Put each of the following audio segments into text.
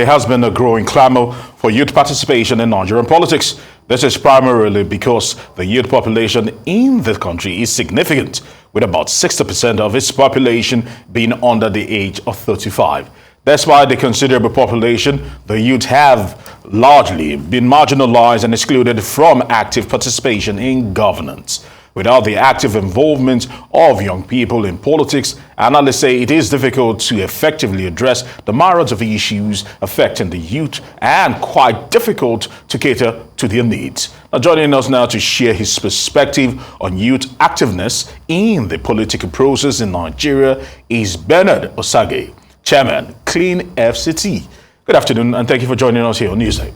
there has been a growing clamor for youth participation in Nigerian politics. This is primarily because the youth population in the country is significant, with about 60% of its population being under the age of 35. Despite the considerable population, the youth have largely been marginalized and excluded from active participation in governance. Without the active involvement of young people in politics, analysts say it is difficult to effectively address the myriad of issues affecting the youth and quite difficult to cater to their needs. Now, joining us now to share his perspective on youth activeness in the political process in Nigeria is Bernard Osagie, Chairman, Clean FCT. Good afternoon, and thank you for joining us here on Newsday.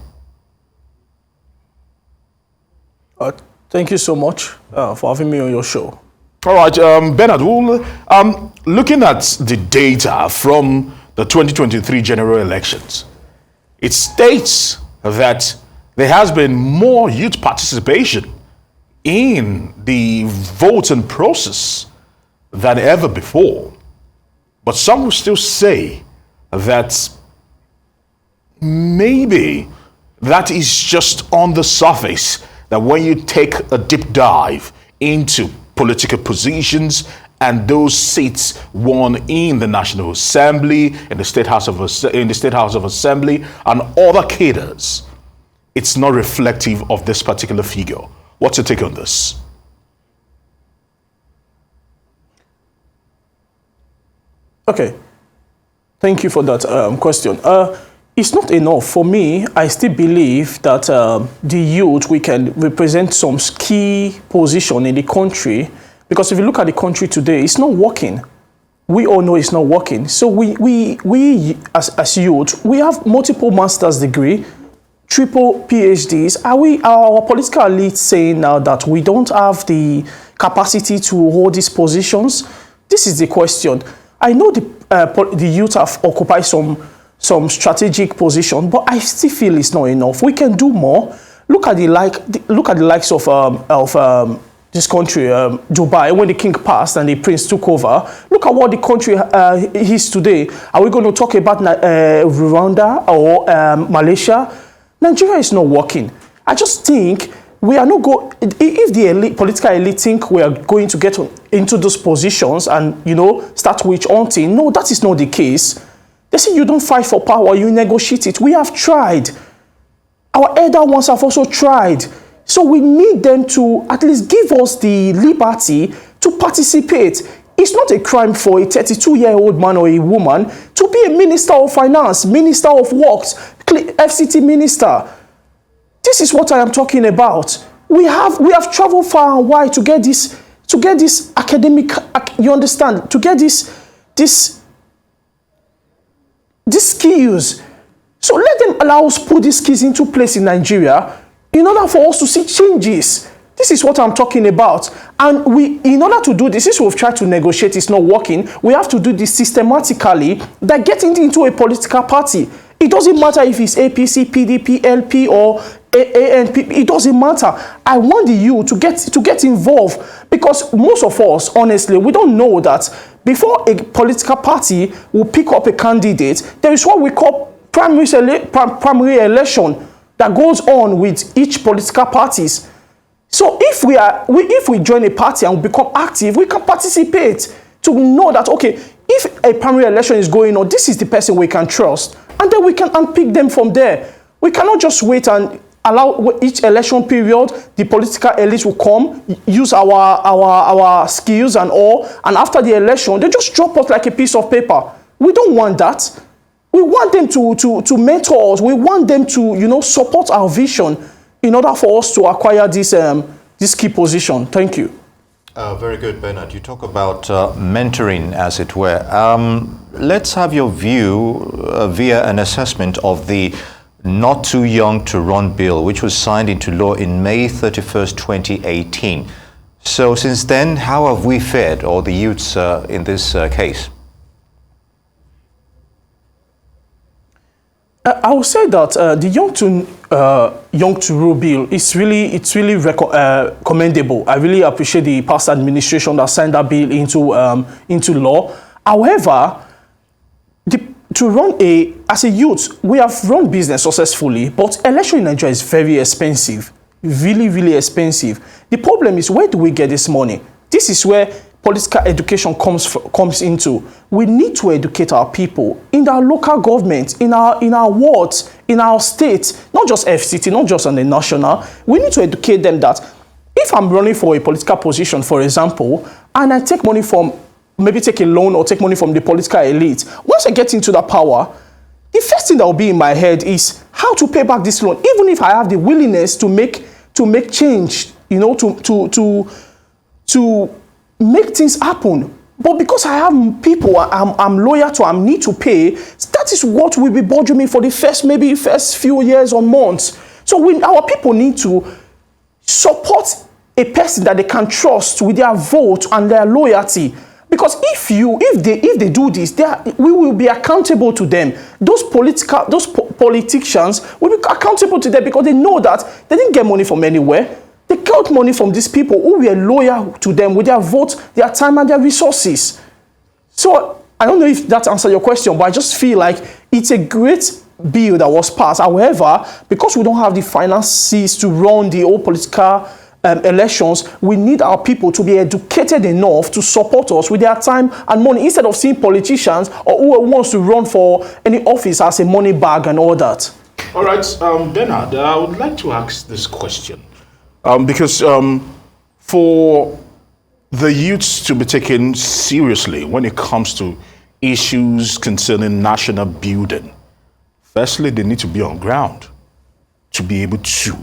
Thank you so much for having me on your show. All right, Bernard, looking at the data from the 2023 general elections, it states that there has been more youth participation in the voting process than ever before. But some will still say that maybe that is just on the surface, that when you take a deep dive into political positions and those seats won in the National Assembly, in the State House of Assembly, and other cadres, it's not reflective of this particular figure. What's your take on this? Okay, thank you for that question. It's not enough. For me, I still believe that the youth, we can represent some key position in the country, because if you look at the country today, it's not working. We all know it's not working. So we as youth, we have multiple master's degree, triple PhDs. Are our political elites saying now that we don't have the capacity to hold these positions? This is the question. I know the youth have occupied some strategic position, but I still feel it's not enough. We can do more. Look at the likes of this country, Dubai, when the king passed and the prince took over. Look at what the country is today. Are we going to talk about Rwanda or Malaysia? Nigeria is not working. I just think we are not going. If the political elite think we are going to get into those positions and start witch hunting, no, that is not the case. They say you don't fight for power, you negotiate it. We have tried. Our elder ones have also tried. So we need them to at least give us the liberty to participate. It's not a crime for a 32-year-old man or a woman to be a minister of finance, minister of works, FCT minister. This is what I am talking about. We have traveled far and wide to get this academic, you understand, to get these skills. So let them allow us put these skills into place in Nigeria in order for us to see changes. This is what I'm talking about. And in order to do this, since we've tried to negotiate, it's not working, we have to do this systematically by getting into a political party. It doesn't matter if it's APC, PDP, LP, or ANP. It doesn't matter. I want the youth to get involved, because most of us, honestly, we don't know that before a political party will pick up a candidate, there is what we call primary election that goes on with each political parties. So if we join a party and we become active, we can participate to know that, okay, if a primary election is going on, this is the person we can trust, and then we can unpick them from there. We cannot just wait and allow each election period, the political elite will come, use our skills and all, and after the election, they just drop us like a piece of paper. We don't want that. We want them to mentor us. We want them to, support our vision in order for us to acquire this key position. Thank you. Very good, Bernard. You talk about mentoring, as it were. Let's have your view via an assessment of the Not Too Young to Run bill, which was signed into law in May 31st, 2018. So since then, how have we fared, or the youths in this case? I would say that the Young to Rule bill is really commendable. I really appreciate the past administration that signed that bill into law. However, as a youth, we have run business successfully, but election in Nigeria is very expensive. Really, really expensive. The problem is, where do we get this money? This is where political education comes into. We need to educate our people in our local government, in our wards, in our states, not just FCT, not just on the national. We need to educate them that if I'm running for a political position, for example, and I take money from, maybe take a loan or take money from the political elite, once I get into that power, the first thing that will be in my head is how to pay back this loan, even if I have the willingness to make change, you know, to make things happen. But because I have people I'm loyal to, I need to pay, that is what will be bothering me for the first few years or months. So our people need to support a person that they can trust with their vote and their loyalty. Because if they do this, we will be accountable to them. Those politicians will be accountable to them, because they know that they didn't get money from anywhere. They got money from these people who were loyal to them with their vote, their time, and their resources. So I don't know if that answers your question, but I just feel like it's a great bill that was passed. However, because we don't have the finances to run the whole political elections, we need our people to be educated enough to support us with their time and money, instead of seeing politicians or who wants to run for any office as a money bag and all that. All right, Bernard, I would like to ask this question. Because for the youths to be taken seriously when it comes to issues concerning national building, firstly, they need to be on ground to be able to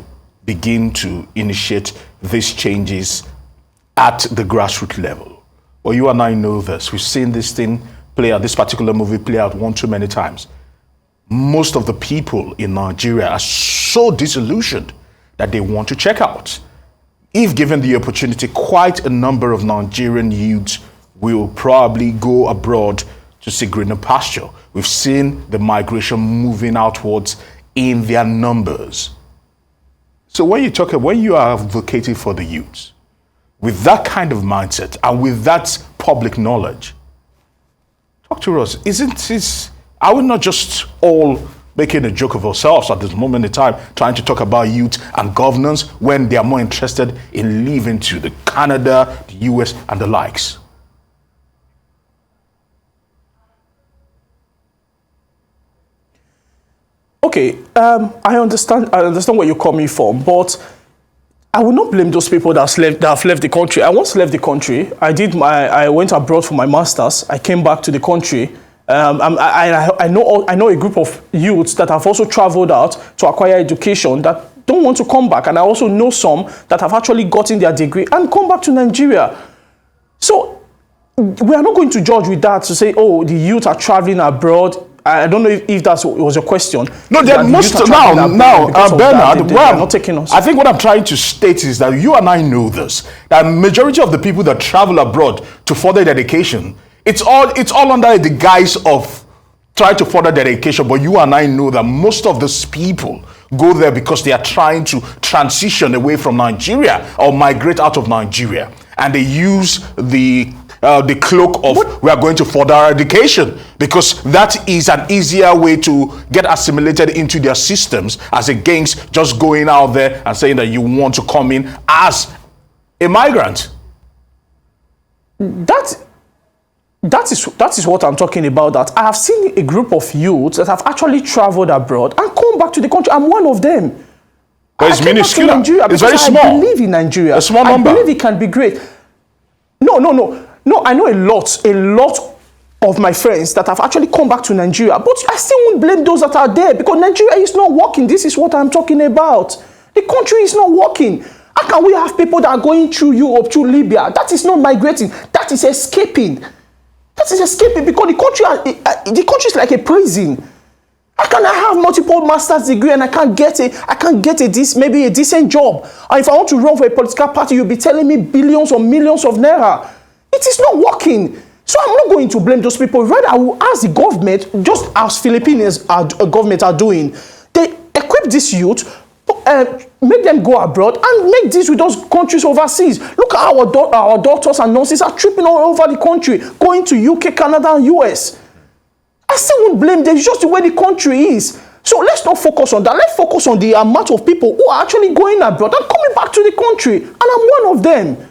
begin to initiate these changes at the grassroots level. Well, you and I know this. We've seen this thing play out, this particular movie play out one too many times. Most of the people in Nigeria are so disillusioned that they want to check out. If given the opportunity, quite a number of Nigerian youths will probably go abroad to see greener pasture. We've seen the migration moving outwards in their numbers. So when you are advocating for the youths, with that kind of mindset and with that public knowledge, talk to us. Are we not just all making a joke of ourselves at this moment in time, trying to talk about youth and governance when they are more interested in leaving to the Canada, the US, and the likes? Okay, I understand where you're coming from, but I will not blame those people that have left the country. I once left the country. I went abroad for my master's. I came back to the country. I know a group of youths that have also traveled out to acquire education that don't want to come back, and I also know some that have actually gotten their degree and come back to Nigeria. So we are not going to judge with that to say, oh, the youth are traveling abroad. I don't know if that was your question. No, they're most now, Bernard. They're not taking us. I think what I'm trying to state is that you and I know this. That majority of the people that travel abroad to further their education, it's all under the guise of trying to further their education. But you and I know that most of these people go there because they are trying to transition away from Nigeria or migrate out of Nigeria, and they use the cloak of we are going to further our education, because that is an easier way to get assimilated into their systems as against just going out there and saying that you want to come in as a migrant. That is what I'm talking about. That I have seen a group of youths that have actually traveled abroad and come back to the country. I'm one of them. But it's minuscule. It's very small. I believe in Nigeria. A small number. I believe it can be great. No, I know a lot of my friends that have actually come back to Nigeria, but I still won't blame those that are there, because Nigeria is not working. This is what I'm talking about. The country is not working. How can we have people that are going through Europe, through Libya? That is not migrating. That is escaping. That is escaping, because the country is like a prison. How can I have multiple master's degree and I can't get maybe a decent job? And if I want to run for a political party, you'll be telling me billions or millions of naira. It is not working. So I'm not going to blame those people. Rather, I will ask the government, just as Philippines government are doing, they equip this youth, make them go abroad and make this with those countries overseas. Look at our doctors and nurses are tripping all over the country, going to UK, Canada, and US. I still won't blame them. It's just the way the country is. So let's not focus on that. Let's focus on the amount of people who are actually going abroad and coming back to the country. And I'm one of them.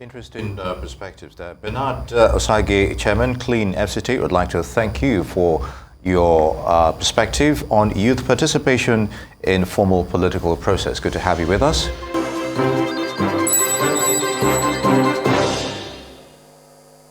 Interesting perspectives there. Bernard Osagie, Chairman, Clean FCT, would like to thank you for your perspective on youth participation in formal political process. Good to have you with us.